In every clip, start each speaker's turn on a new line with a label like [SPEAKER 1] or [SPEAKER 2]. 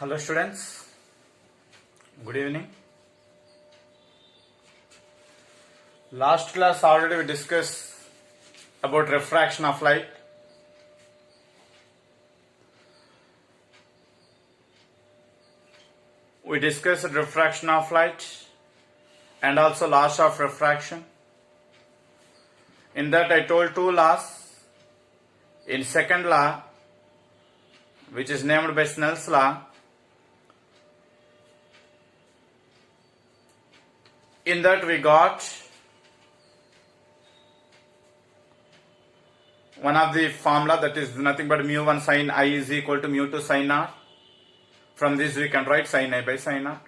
[SPEAKER 1] Hello students, good evening. Last class already we discussed about refraction of light. We discussed refraction of light and also laws of refraction. In that I told two laws. In second law, which is named by Snell's law, in that we got one of the formula, that is nothing but mu1 sin I is equal to mu2 sin r. From this we can write sin I by sin r.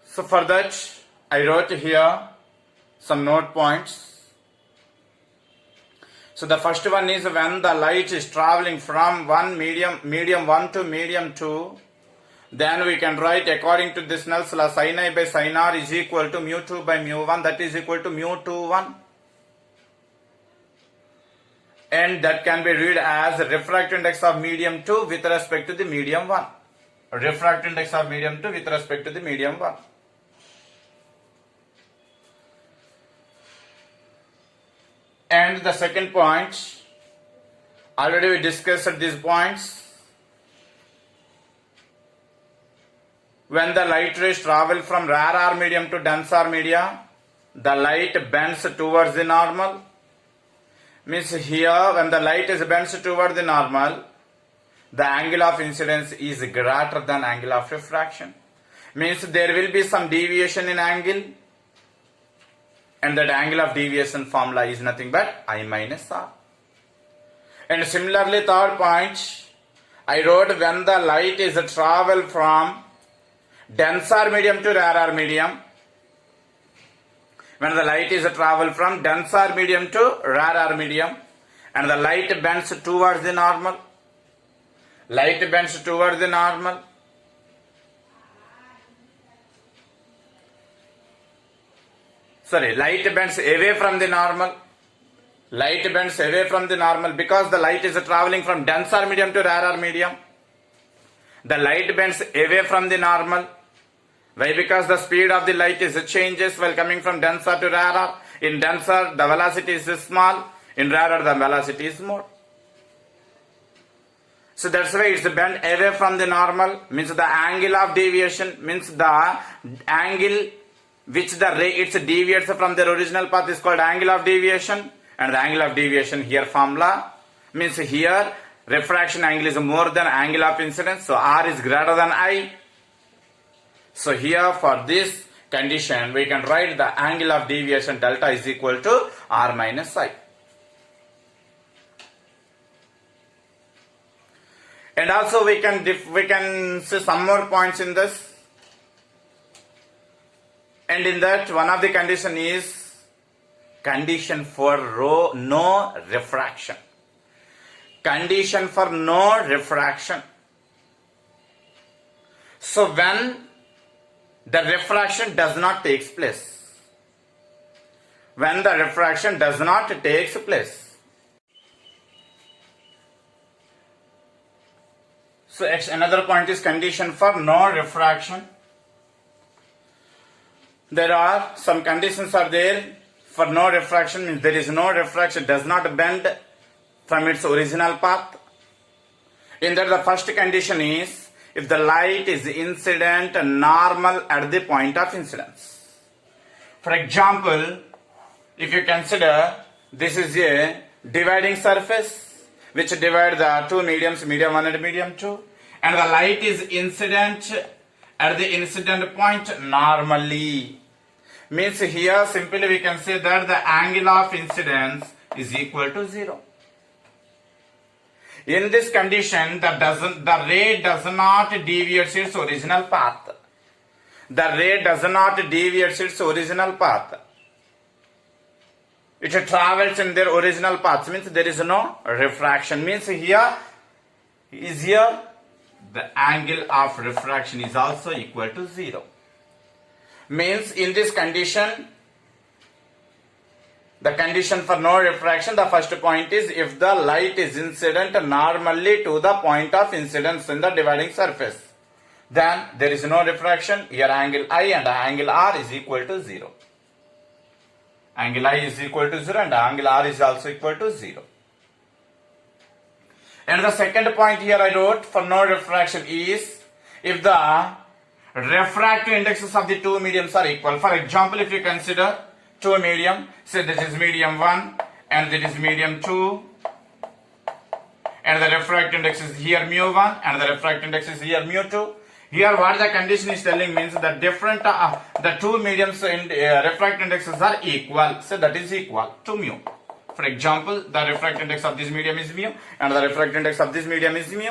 [SPEAKER 1] So for that I wrote here some note points. So the first one is when the light is traveling from one medium 1 to medium 2, then we can write according to this Snell's law sin I by sin r is equal to mu2 by mu1, that is equal to mu21. And that can be read as refractive index of medium 2 with respect to the medium 1. Refractive index of medium 2 with respect to the medium 1. And the second point, already we discussed these points. When the light rays travel from rarer medium to denser media, the light bends towards the normal. Means here when the light is bends towards the normal, the angle of incidence is greater than angle of refraction. Means there will be some deviation in angle, and that angle of deviation formula is nothing but I minus r. And similarly, third point, I wrote when the light is travel from denser medium to rarer medium. When the light is travel from denser medium to rarer medium, and the light bends towards the normal. Light bends towards the normal. Light bends away from the normal. Light bends away from the normal because the light is traveling from denser medium to rarer medium. The light bends away from the normal. Why? Because the speed of the light is changes while coming from denser to rarer. In denser, the velocity is small. In rarer, the velocity is more. So that's why it's bent away from the normal. Means the angle of deviation, means the angle which the ray it deviates from their original path is called angle of deviation. And the angle of deviation here formula means here refraction angle is more than angle of incidence. So r is greater than I. So here for this condition we can write the angle of deviation delta is equal to r minus I. And also we can see some more points in this. And in that one of the condition is condition for no refraction. Condition for no refraction. So when the refraction does not take place. When the refraction does not take place. So another point is condition for no refraction. There are some conditions are there for no refraction, means there is no refraction, does not bend from its original path. In that the first condition is if the light is incident normal at the point of incidence. For example, if you consider this is a dividing surface which divide the two mediums, medium 1 and medium 2, and the light is incident at the incident point normally. Means here simply we can say that the angle of incidence is equal to 0. In this condition, the ray does not deviate its original path. The ray does not deviate its original path. It travels in their original path. Means there is no refraction. Means here the angle of refraction is also equal to 0. Means in this condition The condition for no refraction, the first point is if the light is incident normally to the point of incidence in the dividing surface, then there is no refraction. Here angle I and angle R is equal to 0. Angle I is equal to 0 and angle R is also equal to 0. And the second point here I wrote for no refraction is if the refractive indexes of the two mediums are equal. For example, if you consider two medium, say this is medium 1 and this is medium 2, and the refractive index is here mu 1 and the refractive index is here mu 2. Here what the condition is telling means that different the two mediums in refractive indexes are equal, so that is equal to mu. For example, the refractive index of this medium is mu and the refractive index of this medium is mu.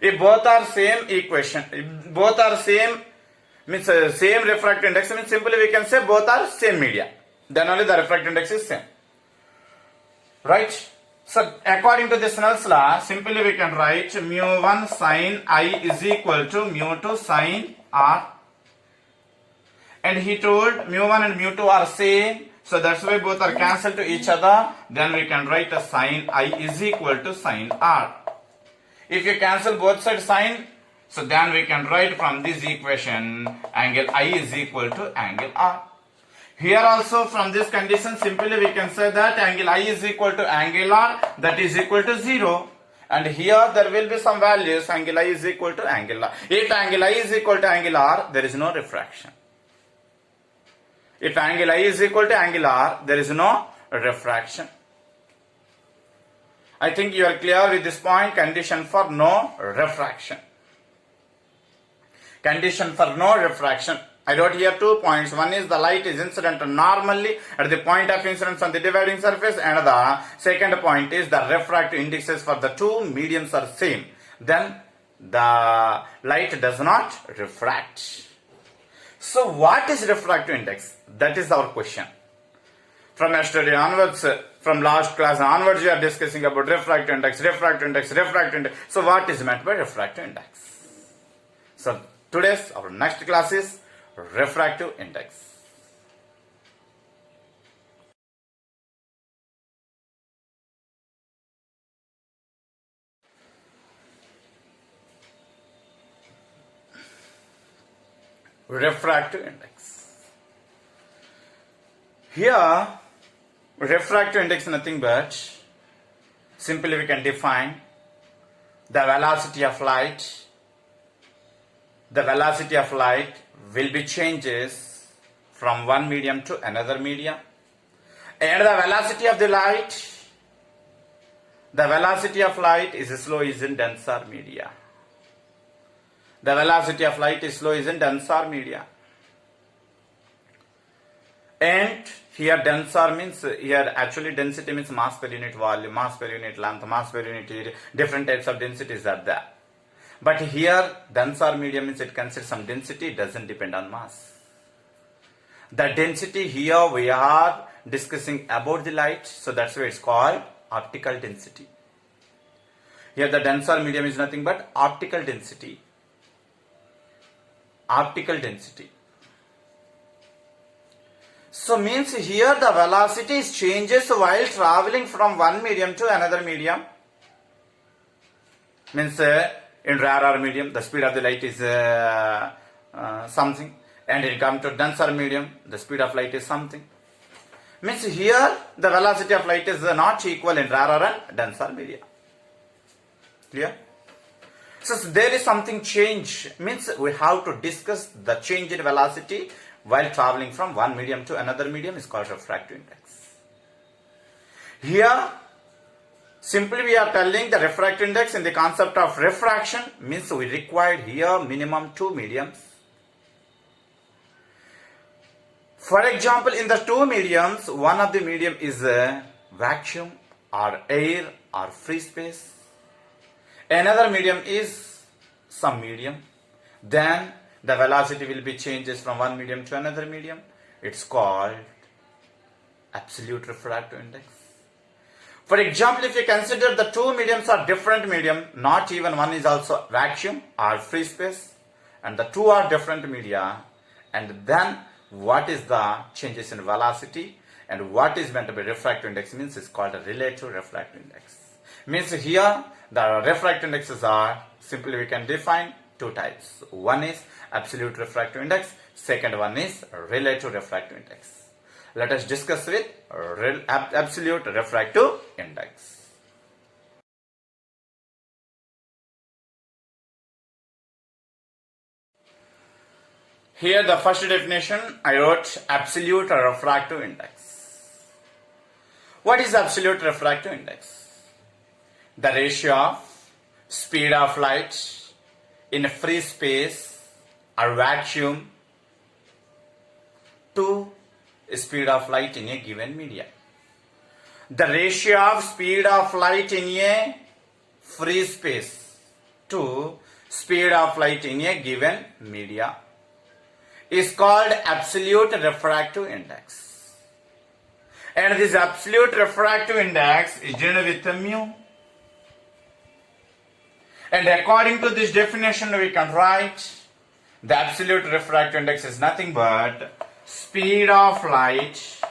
[SPEAKER 1] If both are same equation, if both are same means same refractive index, means simply we can say both are same media, then only the refractive index is same, right? So according to this Snell's law, simply we can write mu 1 sin I is equal to mu 2 sin R, and he told mu 1 and mu 2 are same, so that's why both are cancelled to each other. Then we can write a sin I is equal to sin R. If you cancel both sides sin, so then we can write from this equation angle I is equal to angle R. Here also from this condition simply we can say that angle I is equal to angle R, that is equal to 0, and here there will be some values angle I is equal to angle R. If angle I is equal to angle R, there is no refraction. If angle I is equal to angle R, there is no refraction. I think you are clear with this point. Condition for no refraction. Condition for no refraction. I wrote here 2 points. One is the light is incident normally at the point of incidence on the dividing surface, and the second point is the refractive indices for the two mediums are same. Then the light does not refract. So what is refractive index? That is our question. From yesterday onwards, from last class onwards, we are discussing about refractive index, refractive index, refractive index. So what is meant by refractive index? So today's our next class is refractive index. Refractive index. Here, refractive index is nothing but simply we can define the velocity of light. The velocity of light will be changes from one medium to another medium, and the velocity of the light is slow is in denser media. The velocity of light is slow is in denser media. And here denser means, here actually density means mass per unit volume, mass per unit length, mass per unit area, different types of densities are there. But here denser medium means it considers some density, it doesn't depend on mass. The density here we are discussing about the light, so that's why it's called optical density. Here the denser medium is nothing but optical density. Optical density. So means here the velocity changes while traveling from one medium to another medium. Means in rarer medium the speed of the light is something, and it comes to denser medium the speed of light is something. Means here the velocity of light is not equal in rarer and denser media. Clear? So there is something change, means we have to discuss the change in velocity while traveling from one medium to another medium is called refractive index. Here simply we are telling the refractive index in the concept of refraction, means we required here minimum two mediums. For example, in the two mediums, one of the medium is a vacuum or air or free space. Another medium is some medium. Then the velocity will be changes from one medium to another medium. It's called absolute refractive index. For example, if you consider the two mediums are different medium, not even one is also vacuum or free space, and the two are different media, and then what is the changes in velocity and what is meant by refractive index means is called a relative refractive index. Means here the refractive indexes are simply we can define two types. One is absolute refractive index, second one is relative refractive index. Let us discuss with absolute refractive index. Here the first definition I wrote absolute refractive index. What is absolute refractive index? The ratio of speed of light in a free space or vacuum to speed of light in a given media. The ratio of speed of light in a free space to speed of light in a given media is called absolute refractive index. And this absolute refractive index is denoted with mu. And according to this definition we can write the absolute refractive index is nothing but speed of light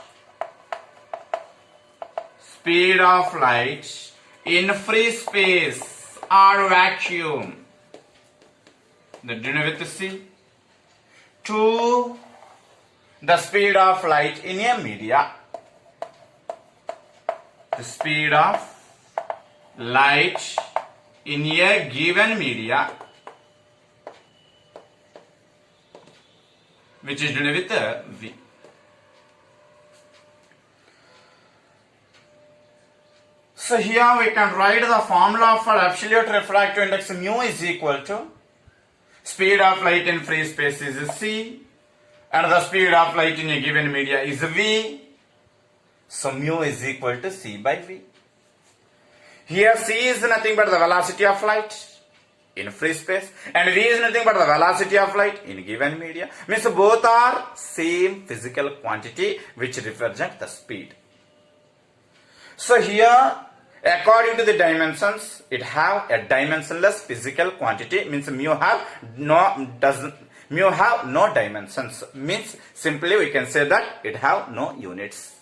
[SPEAKER 1] in free space or vacuum, the denoted with C, to the speed of light in a media. The speed of light in a given media, which is denoted with V. So here we can write the formula for absolute refractive index. Mu is equal to speed of light in free space is C and the speed of light in a given media is V. So mu is equal to C by V. Here C is nothing but the velocity of light in free space and V is nothing but the velocity of light in given media. Means both are same physical quantity which represent the speed. So here according to the dimensions it have a dimensionless physical quantity, means mu have no dimensions, means simply we can say that it have no units.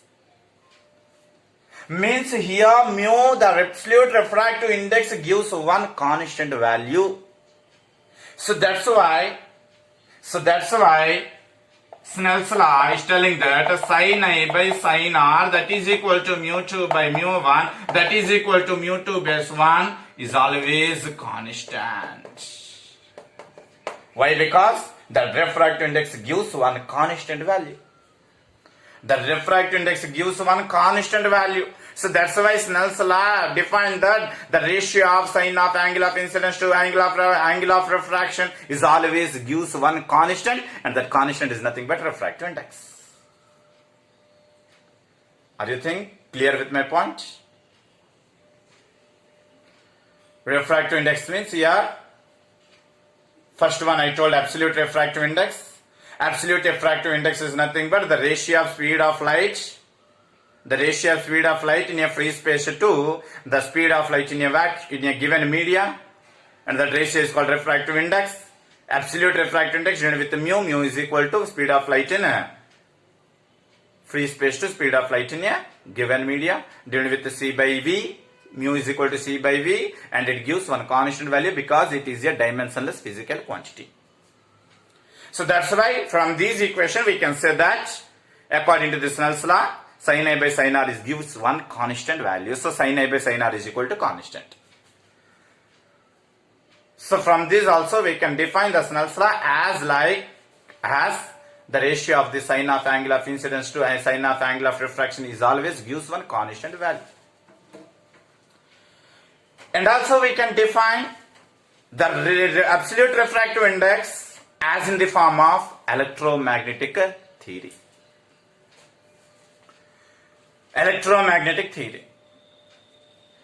[SPEAKER 1] Means here mu, the absolute refractive index, gives one constant value. So that's why Snell's law is telling that sin I by sin r, that is equal to mu 2 by mu 1, that is equal to mu 2 base 1 is always constant. Why? Because the refractive index gives one constant value. The refractive index gives one constant value. So that's why Snell's law defined that the ratio of sine of angle of incidence to angle of refraction is always gives one constant, and that constant is nothing but refractive index. Are you clear with my point? Refractive index means here, first one I told absolute refractive index. Absolute refractive index is nothing but the ratio of speed of light in a free space to the speed of light in a given media, and that ratio is called refractive index. Absolute refractive index with mu is equal to speed of light in a free space to speed of light in a given media, divided with C by V. Mu is equal to C by V, and it gives one constant value because it is a dimensionless physical quantity. So that's why from these equations we can say that according to the Snell's law, sin I by sin r gives one constant value. So sin I by sin r is equal to constant. So from this also we can define the Snell's law as the ratio of the sine of angle of incidence to sine of angle of refraction is always gives one constant value. And also we can define the absolute refractive index as in the form of electromagnetic theory. Electromagnetic theory.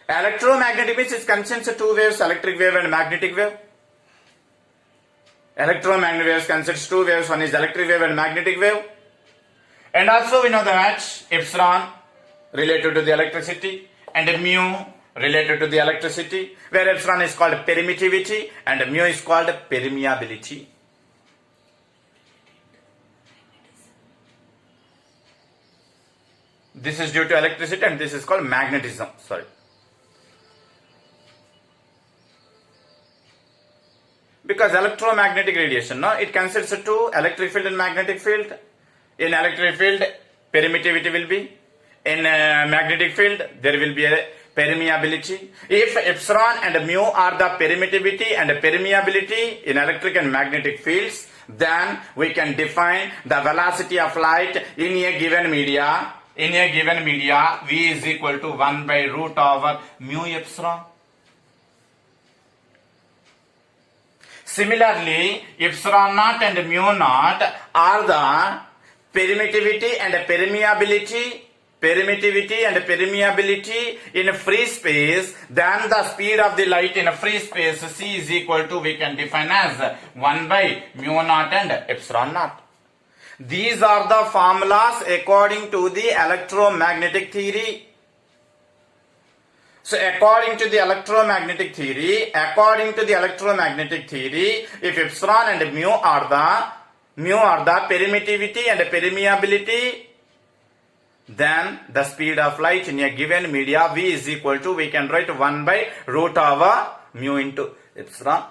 [SPEAKER 1] Electromagnetic means it consists of two waves, electric wave and magnetic wave. Electromagnetic waves consists two waves, one is electric wave and magnetic wave. And also we know that epsilon related to the electricity and mu related to the electricity, where epsilon is called permittivity and mu is called permeability. This is due to electricity and this is called magnetism. Sorry. Because electromagnetic radiation, no, it consists of two, electric field and magnetic field. In electric field, permittivity will be. In magnetic field, there will be a permeability. If epsilon and mu are the permittivity and permeability in electric and magnetic fields, then we can define the velocity of light in a given media. In a given media, V is equal to 1 by root over mu epsilon. Similarly, epsilon naught and mu naught are the permittivity and permeability in free space. Then the speed of the light in a free space C is equal to, we can define as 1 by mu naught and epsilon naught. These are the formulas according to the electromagnetic theory. So according to the electromagnetic theory, if epsilon and mu are the permittivity and permeability, then the speed of light in a given media V is equal to, we can write 1 by root over mu into epsilon.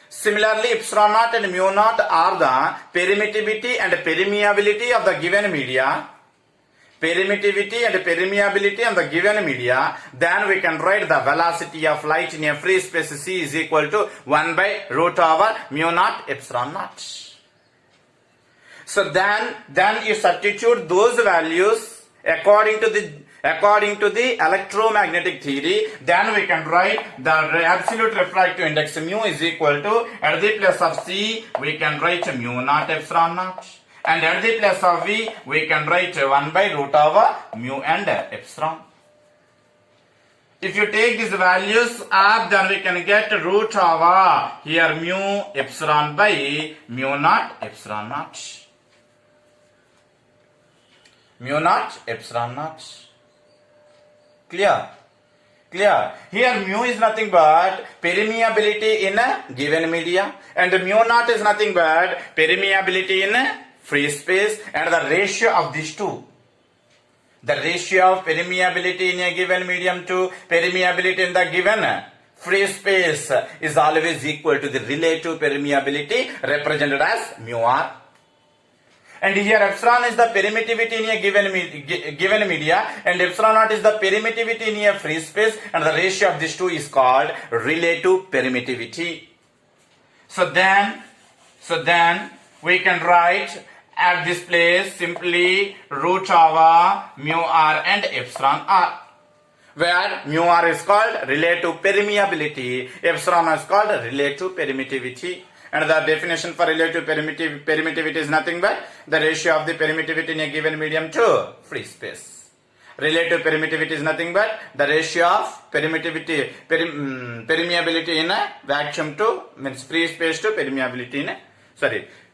[SPEAKER 1] Similarly, epsilon naught and mu naught are the permittivity and permeability of the given media. Permittivity and permeability of the given media. Then we can write the velocity of light in a free space C is equal to 1 by root over mu naught epsilon naught. So then you substitute those values according to the electromagnetic theory. Then we can write the absolute refractive index mu is equal to, at the place of C we can write mu naught epsilon naught, and at the place of V we can write 1 by root over mu and epsilon. If you take these values up, then we can get root over here mu epsilon by mu naught epsilon naught. Mu naught epsilon naught. Clear? Here mu is nothing but permeability in a given media, and mu naught is nothing but permeability in a free space, and the ratio of these two, the ratio of permeability in a given medium to permeability in the given free space is always equal to the relative permeability represented as mu r. And here epsilon is the permittivity in a given media, and epsilon naught is the permittivity in a free space, and the ratio of these two is called relative permittivity. So then we can write at this place simply root over mu r and epsilon r, where mu r is called relative permeability, epsilon is called relative permittivity. And the definition for relative permittivity is nothing but the ratio of the permittivity in a given medium to free space. Relative permittivity is nothing but the ratio of permittivity, permeability in a vacuum to, means free space to permeability in a,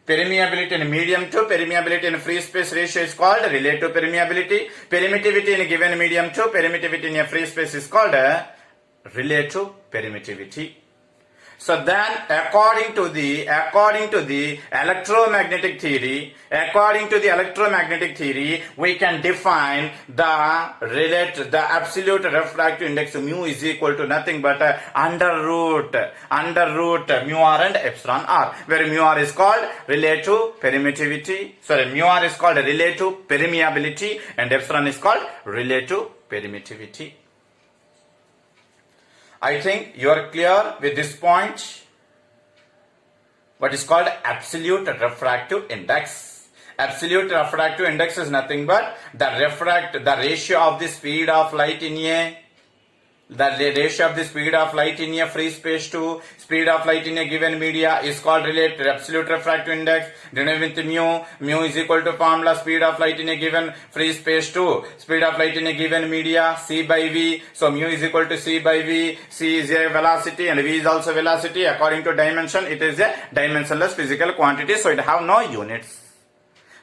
[SPEAKER 1] permeability in a medium to permeability in a free space ratio is called relative permeability. Permittivity in a given medium to permittivity in a free space is called relative permittivity. So then according to the electromagnetic theory, we can define the absolute refractive index mu is equal to nothing but under root mu r and epsilon r, where mu r is called relative permittivity, mu r is called relative permeability and epsilon is called relative permittivity. I think you are clear with this point. What is called absolute refractive index. Absolute refractive index is nothing but the ratio of the speed of light in a free space to speed of light in a given media is called related absolute refractive index, denoted with mu is equal to formula speed of light in a given free space to speed of light in a given media c by v. So mu is equal to c by v. C is a velocity and v is also velocity. According to dimension, it is a dimensionless physical quantity, so it have no units.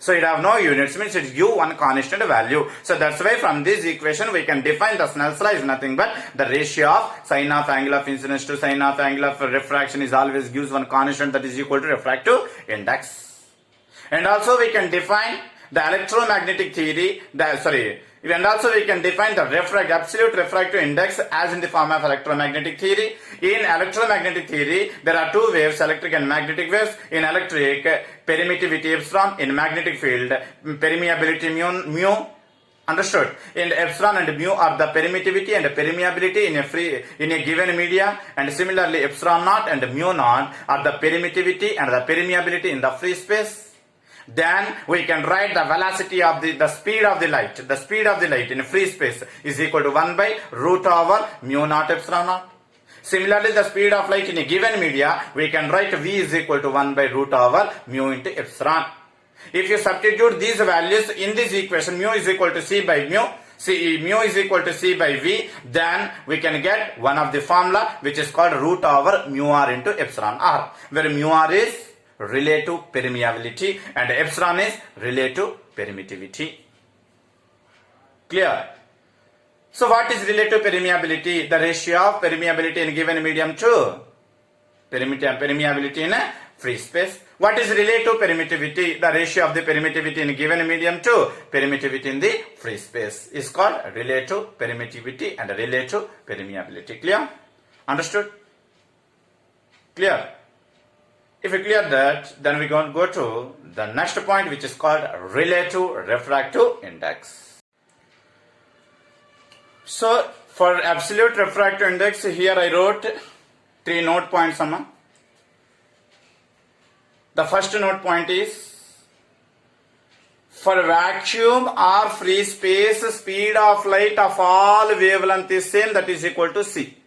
[SPEAKER 1] Means it give one constant value. So that's why from this equation we can define the Snell's law is nothing but the ratio of sine of angle of incidence to sine of angle of refraction is always gives one constant that is equal to refractive index. And also we can define the electromagnetic theory, and also we can define the absolute refractive index as in the form of electromagnetic theory. In electromagnetic theory, there are two waves, electric and magnetic waves. In electric, permittivity epsilon. In magnetic field, permeability mu. Understood? In epsilon and mu are the permittivity and permeability in a given media, and similarly epsilon naught and mu naught are the permittivity and the permeability in the free space. Then we can write the velocity of the speed of the light. The speed of the light in free space is equal to 1 by root over mu naught epsilon naught. Similarly, the speed of light in a given media, we can write V is equal to 1 by root over mu into epsilon. If you substitute these values in this equation, mu is equal to C by mu, mu is equal to C by V, then we can get one of the formula which is called root over mu r into epsilon r, where mu r is relative permeability and epsilon is relative permittivity. Clear? So what is relative permeability? The ratio of permeability in given medium to permeability in a free space. What is relative permittivity? The ratio of the permittivity in given medium to permittivity in the free space is called relative permittivity and relative permeability. Clear? Understood? Clear? If we clear that, then we going to go to the next point, which is called relative refractive index. So for absolute refractive index, here I wrote 3 note points. The first note point is, for vacuum or free space, speed of light of all wavelength is same, that is equal to c.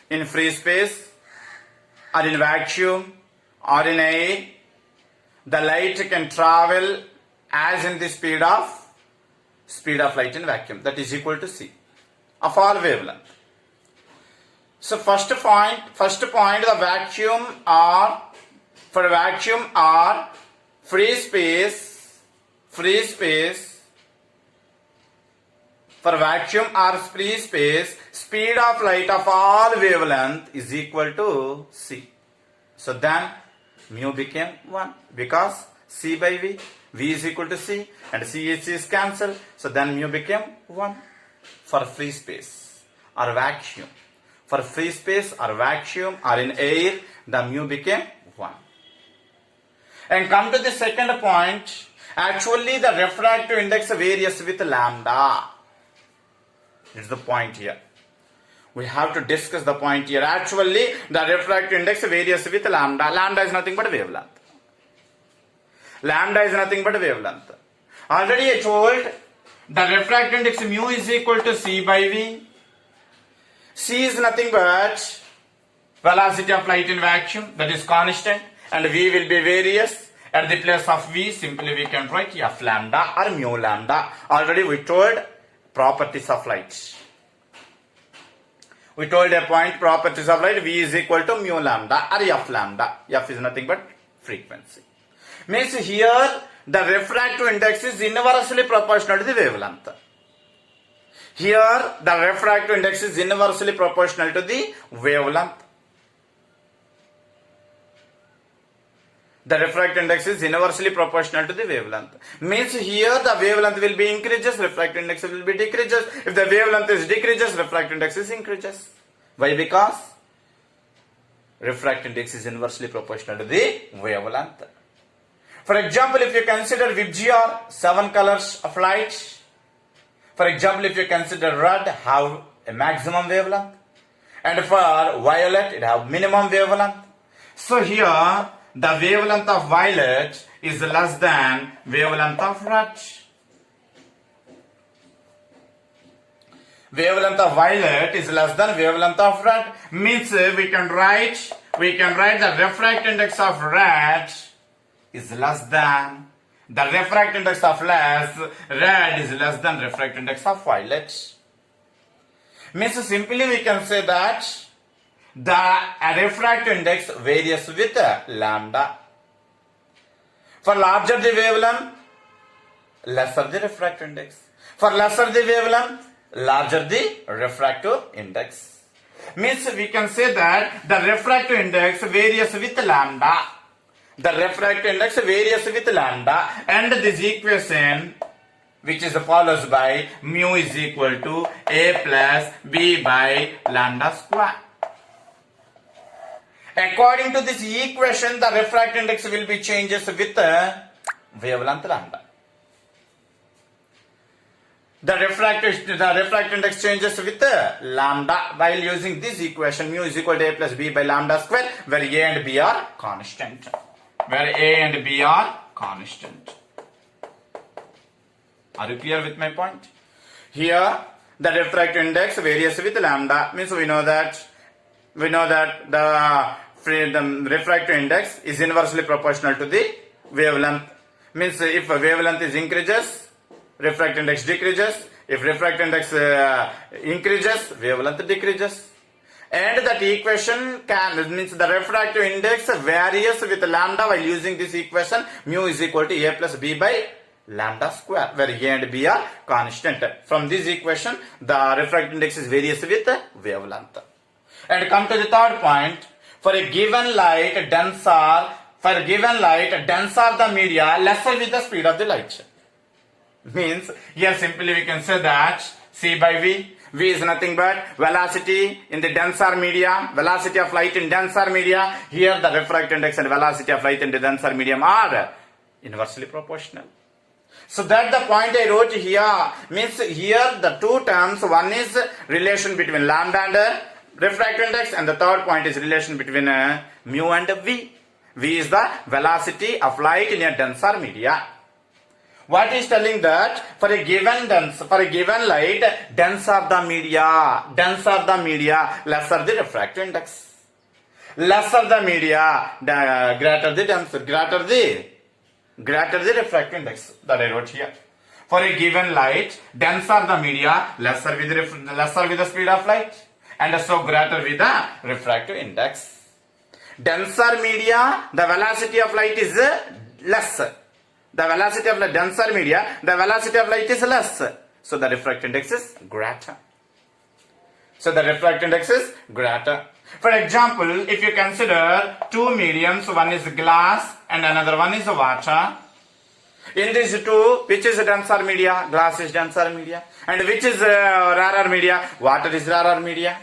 [SPEAKER 1] In free space or in vacuum or in air, the light can travel as in the speed of light in vacuum, that is equal to c of all wavelength. So first point, the vacuum or for vacuum or free space, for vacuum or free space, speed of light of all wavelength is equal to c. So then mu became 1 because c by v, v is equal to c, and c is cancelled. So then mu became 1 for free space or vacuum. For free space or vacuum or in air, the mu became 1. And come to the second point, actually the refractive index varies with lambda. It's the point here. We have to discuss the point here. Actually, the refractive index varies with lambda. Lambda is nothing but wavelength. Lambda is nothing but wavelength. Already I told the refractive index mu is equal to c by v. C is nothing but velocity of light in vacuum, that is constant, and v will be various. At the place of v, simply we can write f lambda or mu lambda. Already we told properties of light. We told a point properties of light, v is equal to mu lambda or f lambda. F is nothing but frequency. Means here the refractive index is inversely proportional to the wavelength. Here the refractive index is inversely proportional to the wavelength. The refractive index is inversely proportional to the wavelength. Means here the wavelength will be increases, refractive index will be decreases. If the wavelength is decreases, refractive index is increases. Why? Because refractive index is inversely proportional to the wavelength. For example, if you consider VGR, 7 colors of light. For example, if you consider red, have a maximum wavelength, and for violet, it have minimum wavelength. So here the wavelength of violet is less than wavelength of red. Wavelength of violet is less than wavelength of red. Means we can write the refractive index of red is less than the refractive index of red is less than refractive index of violet. Means simply we can say that the refractive index varies with lambda. For larger the wavelength, lesser the refractive index. For lesser the wavelength, larger the refractive index. Means we can say that the refractive index varies with lambda. The refractive index varies with lambda, and this equation which is follows by mu is equal to a plus b by lambda square. According to this equation, the refractive index will be changes with wavelength lambda. The refractive index changes with lambda while using this equation mu is equal to a plus b by lambda square, where a and b are constant. Where a and b are constant. Are you clear with my point? Here the refractive index varies with lambda, means we know that the refractive index is inversely proportional to the wavelength. Means if wavelength is increases, refractive index decreases. If refractive index increases, wavelength decreases. And that equation means the refractive index varies with lambda while using this equation mu is equal to a plus b by lambda square, where a and b are constant. From this equation, the refractive index is varies with wavelength. And come to the third point. For a given light denser the media, lesser with the speed of the light. Means here simply we can say that C by V. V is nothing but velocity in the denser media, velocity of light in denser media. Here the refractive index and velocity of light in the denser medium are inversely proportional. So that the point I wrote here, means here the two terms, one is relation between lambda and refractive index, and the third point is relation between mu and V. V is the velocity of light in a denser media. What is telling that for a given light, denser the media, lesser the refractive index. Lesser the media, greater the refractive index. That I wrote here. For a given light, denser the media, lesser with the speed of light, and so greater with the refractive index. Denser media, the velocity of light is less. The velocity of the denser media, the velocity of light is less. So the refractive index is greater. For example, if you consider two mediums, one is glass and another one is water. In these two, which is denser media? Glass is denser media. And which is rarer media? Water is rarer media.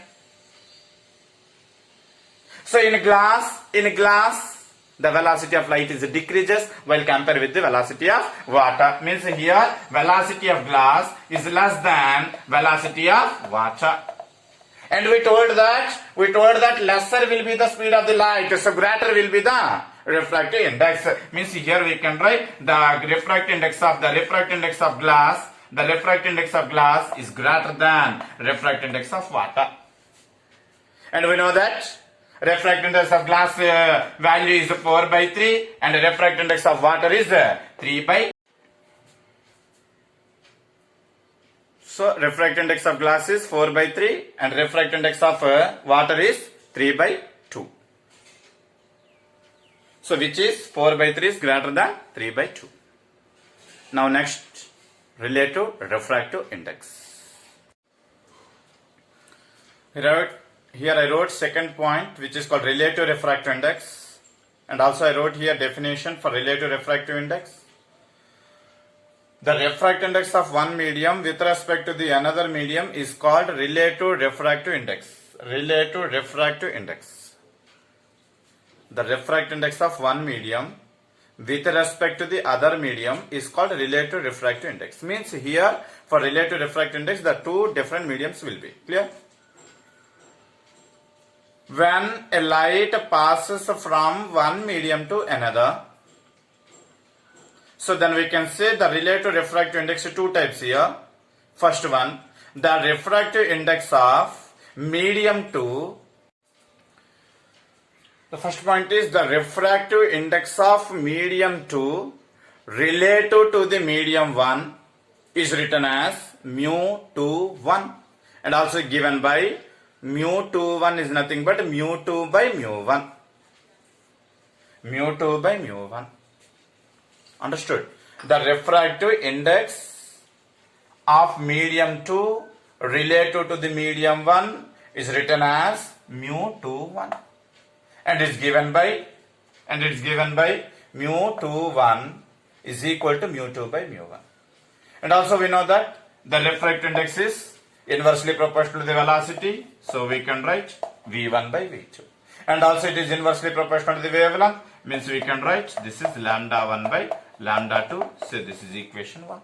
[SPEAKER 1] So in glass, the velocity of light is decreases while compared with the velocity of water. Means here velocity of glass is less than velocity of water. And we told that lesser will be the speed of the light, so greater will be the refractive index. Means here we can write the refractive index of glass. The refractive index of glass is greater than refractive index of water. And we know that refractive index of glass value is 4 by 3 and refractive index of water is 3 by. So refractive index of glass is 4 by 3 and refractive index of water is 3 by 2. So which is 4 by 3 is greater than 3 by 2. Now next, relative refractive index. Here I wrote second point, which is called relative refractive index, and also I wrote here definition for relative refractive index. The refractive index of one medium with respect to the another medium is called relative refractive index. Relative refractive index. The refractive index of one medium with respect to the other medium is called relative refractive index. Means here for relative refractive index the two different mediums will be clear. When a light passes from one medium to another, so then we can say the relative refractive index two types here. First one, the refractive index of medium 2. The first point is the refractive index of medium 2 relative to the medium 1 is written as mu 2 1 and also given by mu 2 1 is nothing but mu 2 by mu 1. Mu 2 by mu 1. Understood? The refractive index of medium 2 relative to the medium 1 is written as mu 2 1 and is given by and it is given by mu 2 1 is equal to mu 2 by mu 1. And also we know that the refractive index is inversely proportional to the velocity, so we can write v1 by v2. And also it is inversely proportional to the wavelength, means we can write this is lambda 1 by lambda 2, so this is equation 1.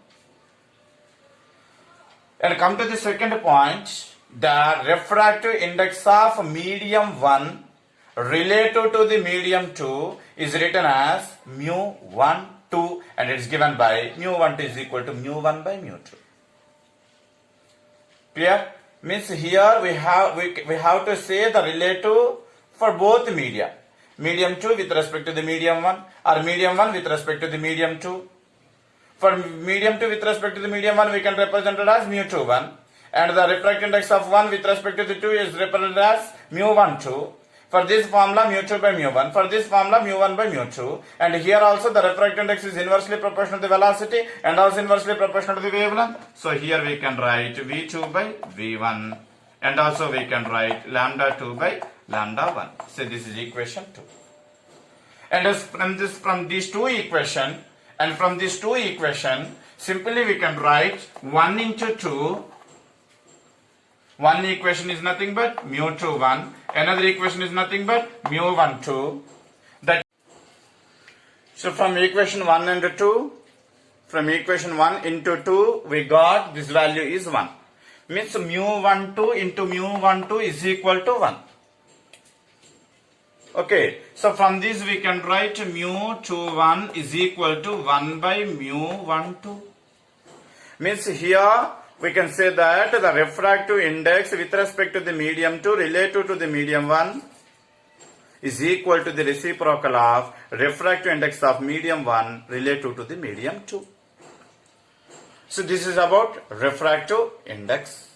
[SPEAKER 1] And come to the second point, the refractive index of medium 1 relative to the medium 2 is written as mu 1 2, and it is given by mu 1 2 is equal to mu 1 by mu 2. Clear? Means here we have to say the relative for both media. Medium 2 with respect to the medium 1, or medium 1 with respect to the medium 2. For medium 2 with respect to the medium 1, we can represent it as mu 2 1. And the refractive index of 1 with respect to the 2 is represented as mu 1 2. For this formula, mu 2 by mu 1. For this formula, mu 1 by mu 2. And here also the refractive index is inversely proportional to the velocity and also inversely proportional to the wavelength. So here we can write v2 by v1. And also we can write lambda 2 by lambda 1. So this is equation 2. And as from these two equations, simply we can write 1 into 2. One equation is nothing but mu 2 1. Another equation is nothing but mu 1 2. So from equation 1 and 2, from equation 1 into 2, we got this value is 1. Means mu 1 2 into mu 1 2 is equal to 1. Okay, so from this we can write mu 2 1 is equal to 1 by mu 1 2. Means here we can say that the refractive index with respect to the medium 2 relative to the medium 1 is equal to the reciprocal of refractive index of medium 1 relative to the medium 2. So this is about refractive index.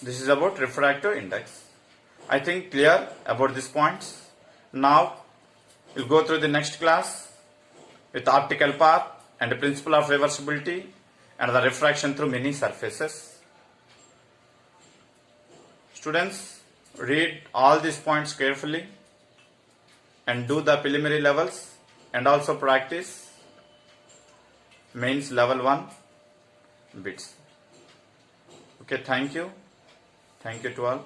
[SPEAKER 1] This is about refractive index. I think clear about these points. Now we'll go through the next class with optical path and the principle of reversibility and the refraction through many surfaces. Students, read all these points carefully and do the preliminary levels and also practice mains level 1 bits. Okay, thank you. Thank you to all.